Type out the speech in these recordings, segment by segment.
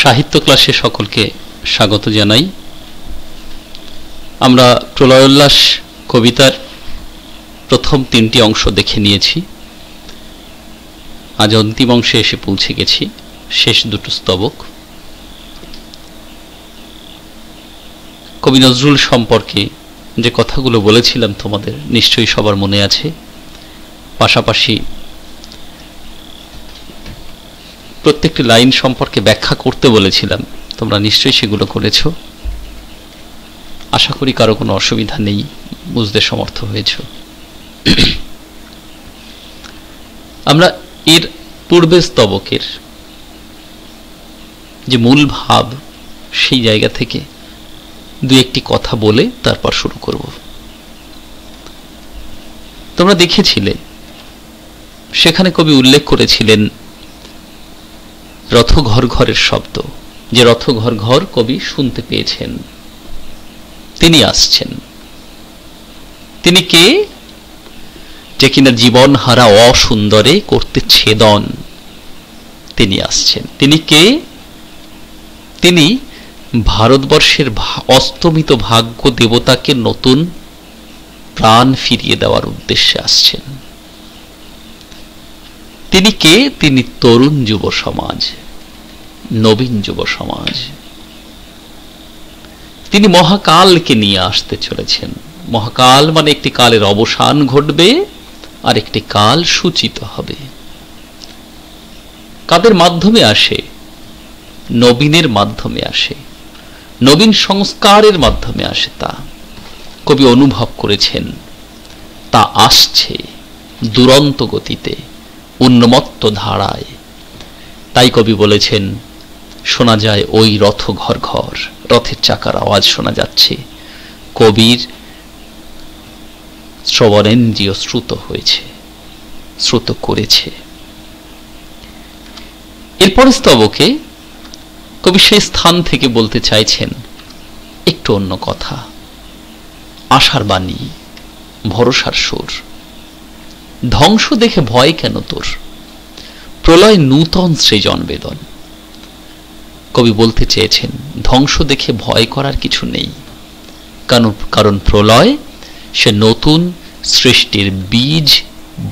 সাহিত্য ক্লাসে সকলকে স্বাগত জানাই। আমরা প্রলয়োল্লাস কবিতার প্রথম 3টি অংশ দেখে নিয়েছি। আজ অন্তিম অংশে এসে পৌঁছে গেছি, শেষ দুটো স্তবক। কবি নজরুল সম্পর্কে যে কথাগুলো বলেছিলাম তোমাদের নিশ্চয়ই সবার মনে আছে। পাশাপাশি প্রত্যেকটি লাইন সম্পর্কে ব্যাখ্যা করতে বলেছিলাম, তোমরা নিশ্চয়ই সেগুলো করেছ। আশা করি কারো কোনো অসুবিধা নেই, বুঝতে সমর্থ হয়েছ। আমরা এর পূর্বের স্তবকের যে মূল ভাব, সেই জায়গা থেকে দু একটি কথা বলে তারপর শুরু করব। তোমরা দেখেছিলে সেখানে কবি উল্লেখ করেছিলেন রথ ঘর ঘরের শব্দ, যে রথ ঘর ঘর কবি শুনতে পেয়েছেন। তিনি আসছেন। তিনি কে? যে কিনা জীবন হারা অসুন্দরে করতে ছেদন, তিনি আসছেন। তিনি কে? তিনি ভারতবর্ষের অস্তমিত ভাগ্য দেবতাকে নতুন প্রাণ ফিরিয়ে দেওয়ার উদ্দেশ্যে আসছেন। তিনি কে? তিনি তরুণ যুব সমাজ, নবীন যুব সমাজ। তিনি মহাকালকে নিয়ে আসতে চলেছেন। মহাকাল মানে একটি কালের অবসান ঘটবে আর একটি কাল সূচিত হবে। কাদের মাধ্যমে আসে? নবীনের মাধ্যমে আসে, নবীন সংস্কারের মাধ্যমে আসে। তা কবি অনুভব করেছেন। তা আসছে দুরন্ত গতিতে, উন্মত্ত ধারায়। তাই কবি বলেছেন, শোনা যায় ওই রথ ঘর ঘর, রথের চাকার আওয়াজ শোনা যাচ্ছে। কবির শ্রবণেন্দ্রিয় শ্রুত হয়েছে, শ্রুত করেছে। এরপর স্তবকে কবি সেই স্থান থেকে বলতে চাইছেন একটু অন্য কথা। আশার বাণী, ভরসার সুর। ধ্বংস দেখে ভয় কেন তোর? প্রলয় নূতন সৃজন বেদন। কবি বলতে চেয়েছেন ধ্বংস দেখে ভয় করার কিছু নেই, কারণ প্রলয় সে নতুন সৃষ্টির বীজ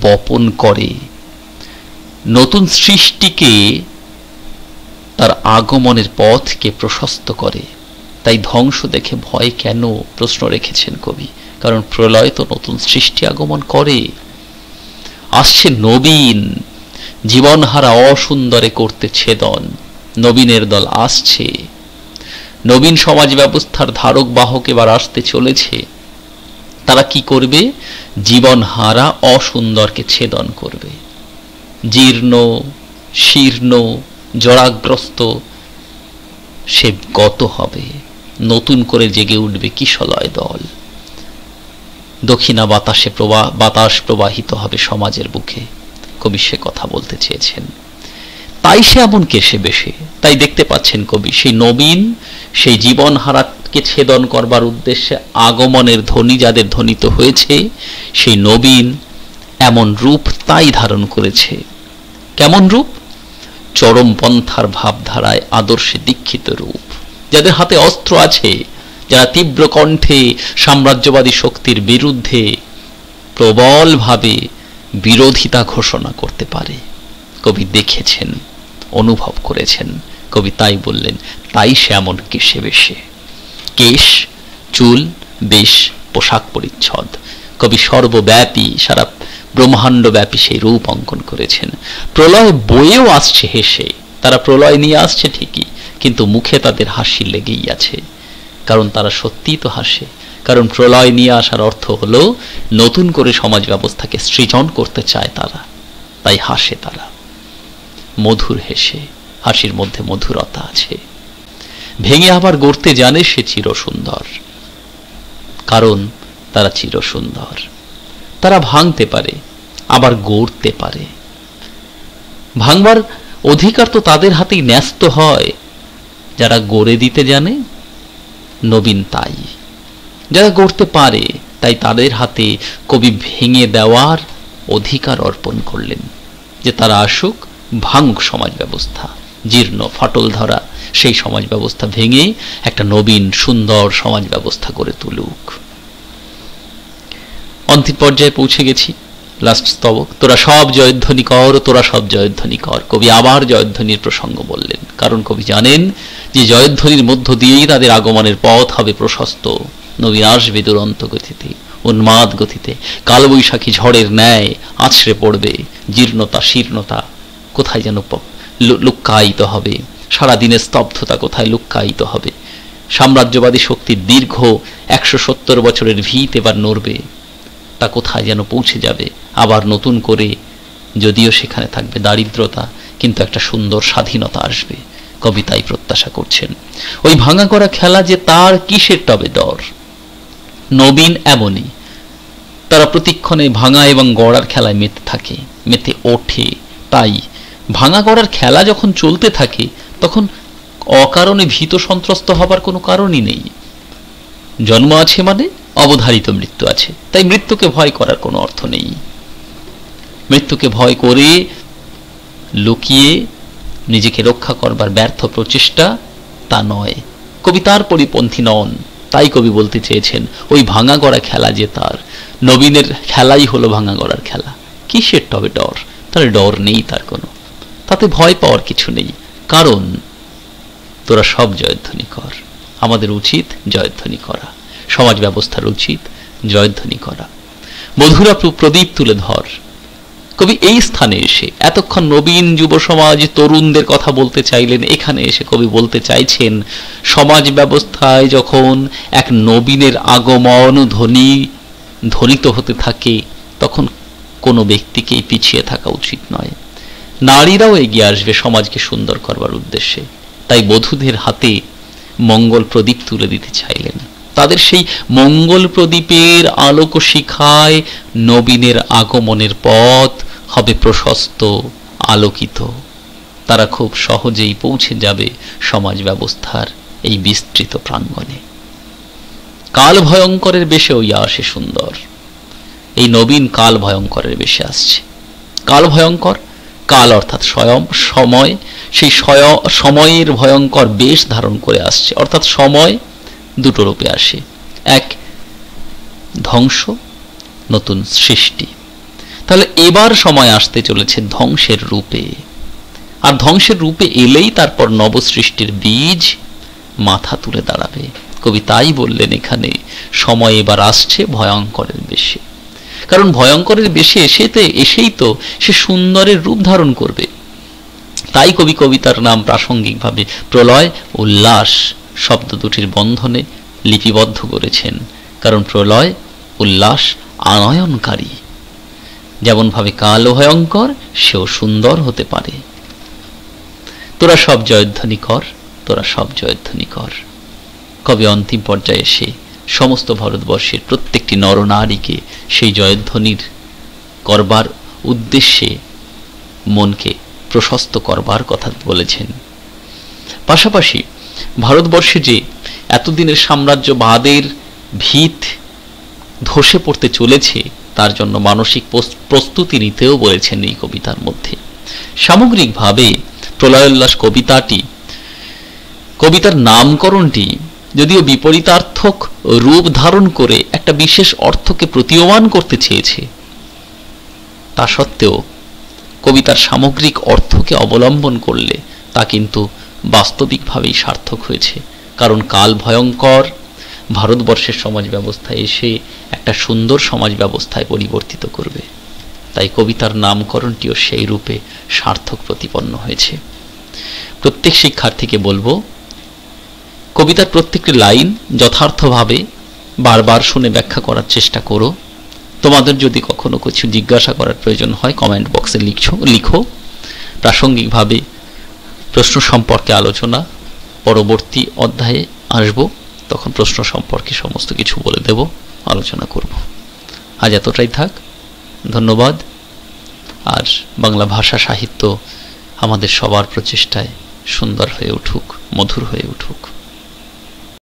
বপন করে, নতুন সৃষ্টিকে, তার আগমনের পথকে প্রশস্ত করে। তাই ধ্বংস দেখে ভয় কেন প্রশ্ন রেখেছেন কবি, কারণ প্রলয় তো নতুন সৃষ্টি আগমন করে। আসছে নবীন, জীবনহারা অসুন্দরে করতে ছেদন। নবীনের দল আসছে। নবীন সমাজ ব্যবস্থার ধারক বাহক এবার আসতে চলেছে। তারা কি করবে? জীবনহারা অসুন্দরকে ছেদন করবে। জীর্ণ শীর্ণ জরাগ্রস্ত সে গত হবে, নতুন করে জেগে উঠবে কিশলয় দল। দক্ষিণা বাতাস প্রবাহিত হবে সমাজের বুকে। কবি সে কথা বলতে চেয়েছেন। তাই সে এমন কেশে বেশে। তাই দেখতে পাচ্ছেন কবি সেই নবীন, সেই জীবন হারাকে ছেদন করবার উদ্দেশ্যে আগমনের ধ্বনি যাদের ধ্বনিত হয়েছে, সেই নবীন এমন রূপ তাই ধারণ করেছে। কেমন রূপ? চরম পন্থার ভাবধারায় আদর্শে দীক্ষিত রূপ। যাদের হাতে অস্ত্র আছে, যারা তীব্র কণ্ঠে সাম্রাজ্যবাদী শক্তির বিরুদ্ধে প্রবলভাবে বিরোধিতা ঘোষণা করতে পারে। কবি দেখেছেন, অনুভব করেছেন। কবি তাই বললেন, তাই সে এমন কেশে বেশে। কেশ, চুল, বেশ, পোশাক পরিচ্ছদ। কবি সর্বব্যাপী, সারা ব্রহ্মাণ্ড ব্যাপী সেই রূপ অঙ্কন করেছেন। প্রলয় বয়েও আসছে হেসে। তারা প্রলয় নিয়ে আসছে ঠিকই, কিন্তু মুখে তাদের হাসি লেগেই আছে। কারণ তারা সত্যিই তো হাসে। কারণ প্রলয় নিয়ে আসার অর্থ হলো নতুন করে সমাজ ব্যবস্থাকে সৃজন করতে চায় তারা, তাই হাসে তারা। মধুর হেসে, হাসির মধ্যে মধুরতা আছে। ভেঙে আবার গড়তে জানে সে চিরসুন্দর। কারণ তারা চিরসুন্দর। তারা ভাঙতে পারে, আবার গড়তে পারে। ভাঙবার অধিকার তো তাদের হাতেই ন্যস্ত হয় যারা গড়ে দিতে জানে। নবীন তাই, যারা গড়তে পারে, তাই তাদের হাতে কবি ভেঙে দেওয়ার অধিকার অর্পণ করলেন, যে তারা আসুক, ভাঙুক সমাজ ব্যবস্থা, জীর্ণ ফাটল ধরা সেই সমাজ ব্যবস্থা ভেঙে একটা নবীন সুন্দর সমাজ ব্যবস্থা করে তুলুক। অন্তিম পর্যায়ে পৌঁছে গেছি, লাস্ট স্তবক। তোরা সব জয়ধ্বনি কর, তোরা সব জয়ধ্বনি কর। কবি আবার জয়ধ্বনির প্রসঙ্গ বললেন, কারণ কবি জানেন যে জয়ধ্বনির মধ্য দিয়েই তাদের আগমনের পথ হবে প্রশস্ত। নবীন আসবে দুরন্ত গতিতে, উন্মাদ গতিতে, কালবৈশাখী ঝড়ের ন্যায় আছড়ে পড়বে। জীর্ণতা শীর্ণতা কোথায় যেন লুক্কায়িত হবে, সারাদিনের স্তব্ধতা কোথায় লুক্কায়িত হবে। সাম্রাজ্যবাদী শক্তির দীর্ঘ 170 বছরের ভিত এবার নড়বে, তা কোথায় যেন পৌঁছে যাবে আবার নতুন করে। যদিও সেখানে থাকবে দারিদ্রতা, কিন্তু একটা সুন্দর স্বাধীনতা আসবে। কবি তাই প্রত্যাশা করছেন। ওই ভাঙা করা খেলা যে তার কিসের তবে ডর? নবীন এমনই, তারা প্রতিক্ষণে ভাঙা এবং গড়ার খেলায় মেতে থাকে, মেতে ওঠে। তাই ভাঙা গড়ার খেলা যখন চলতে থাকে তখন অকারণে ভীত সন্ত্রস্ত হবার কোনো কারণই নেই। জন্ম আছে মানে অবধারিত মৃত্যু আছে, তাই মৃত্যুকে ভয় করার কোনো অর্থ নেই। মৃত্যুকে ভয় করে লুকিয়ে নিজেকে রক্ষা করবার ব্যর্থ প্রচেষ্টা তা নয়। কবি তার পরিপন্থী নন। তাই কবি বলতে চেয়েছেন ওই ভাঙা গড়া খেলা যে তার। নবীনের খেলাই হলো ভাঙা গড়ার খেলা। কিসের তবে ডর? তাহলে ডর নেই তার কোনো, তাতে ভয় পাওয়ার কিছু নেই। কারণ তোরা সব জয়ধ্বনি কর। আমাদের উচিত জয়ধ্বনি করা, সমাজ ব্যবস্থার উচিত জয়ধ্বনি করা। মধুরা প্রদীপ তুলে ধর। কবি এই স্থানে এসে এতক্ষণ নবীন যুব সমাজ তরুণদের কথা বলতে চাইলেন, এখানে এসে কবি বলতে চাইছেন সমাজ ব্যবস্থায় যখন এক নবীনের আগমন ধ্বনিত হতে থাকে তখন কোনো ব্যক্তিকেই পিছিয়ে থাকা উচিত নয়। নারীরাও এগিয়ে আসবে সমাজকে সুন্দর করবার উদ্দেশ্যে। তাই বধূদের হাতে মঙ্গল প্রদীপ তুলে দিতে চাইলেন। তাদের সেই মঙ্গল প্রদীপের আলোক শিখায় নবীনের আগমনের পথ হবে প্রশস্ত, আলোকিত। তারা খুব সহজেই পৌঁছে যাবে সমাজ ব্যবস্থার এই বিস্তৃত প্রাঙ্গণে। কাল ভয়ঙ্করের বেশে ওই আসে সুন্দর। এই নবীন কাল ভয়ঙ্করের বেশে আসছে। কাল ভয়ঙ্কর, কাল অর্থাৎ স্বয়ং সময়, সেই সময়ের ভয়ঙ্কর বেশ ধারণ করে আসছে। অর্থাৎ সময় দুটো রূপে আসে, এক ধ্বংস, নতুন সৃষ্টি। তাহলে এবার সময় আসতে চলেছে ধ্বংসের রূপে। আর ধ্বংসের রূপে এলেই তারপর নবসৃষ্টির বীজ মাথা তুলে দাঁড়াবে। কবি তাই বললেন এখানে সময় এবার আসছে ভয়ঙ্করের বেশে। কারণ ভয়ঙ্করের বেশে এসেই তো সে সুন্দরের রূপ ধারণ করবে। তাই কবি কবিতার নাম প্রাসঙ্গিকভাবে প্রলয় উল্লাস শব্দ দুটির বন্ধনে লিপিবদ্ধ করেছেন। কারণ প্রলয় উল্লাস আনয়নকারী। যেমনভাবে কাল ভয়ঙ্কর, সেও সুন্দর হতে পারে। তোরা সব জয়ধ্বনি কর, তোরা সব জয়ধ্বনি কর। কবি অন্তিম পর্যায়ে এসে সমস্ত ভারতবর্ষের প্রত্যেকটি নরনারীকে সেই জয়ধ্বনির করবার উদ্দেশ্যে মনকে প্রশস্ত করবার কথা বলেছেন। পাশাপাশি ভারতবর্ষে যে এতদিনের সাম্রাজ্যবাদের ভিত ধসে পড়তে চলেছে তার জন্য মানসিক প্রস্তুতি নিতেও বলেছেন এই কবিতার মধ্যে। সামগ্রিকভাবে প্রলয়োল্লাস কবিতার নামকরণটি যদিও বিপরীতার্থক রূপ ধারণ করে একটা বিশেষ অর্থকে প্রতীয়মান করতে চেয়েছে, তা সত্ত্বেও কবিতার সামগ্রিক অর্থকে অবলম্বন করলে তা কিন্তু বাস্তবিকভাবেই সার্থক হয়েছে। কারণ কাল ভয়ঙ্কর ভারতবর্ষের সমাজ ব্যবস্থায় এসে একটা সুন্দর সমাজ ব্যবস্থায় পরিবর্তিত করবে। তাই কবিতার নামকরণটিও সেই রূপে সার্থক প্রতিপন্ন হয়েছে। প্রত্যেক শিক্ষার্থীকে বলবো, কবিতার প্রত্যেকটি লাইন যথার্থভাবে বারবার শুনে ব্যাখ্যা করার চেষ্টা করো। তোমাদের যদি কখনো কিছু জিজ্ঞাসা করার প্রয়োজন হয় কমেন্ট বক্সে লিখো। প্রাসঙ্গিকভাবে প্রশ্ন সম্পর্কে আলোচনা পরবর্তী অধ্যায়ে আসব, তখন প্রশ্ন সম্পর্কে সমস্ত কিছু বলে দেব, আলোচনা করব। আজ এতটাই থাক, ধন্যবাদ। আর বাংলা ভাষা সাহিত্য আমাদের সবার প্রচেষ্টায় সুন্দর হয়ে উঠুক, মধুর হয়ে উঠুক।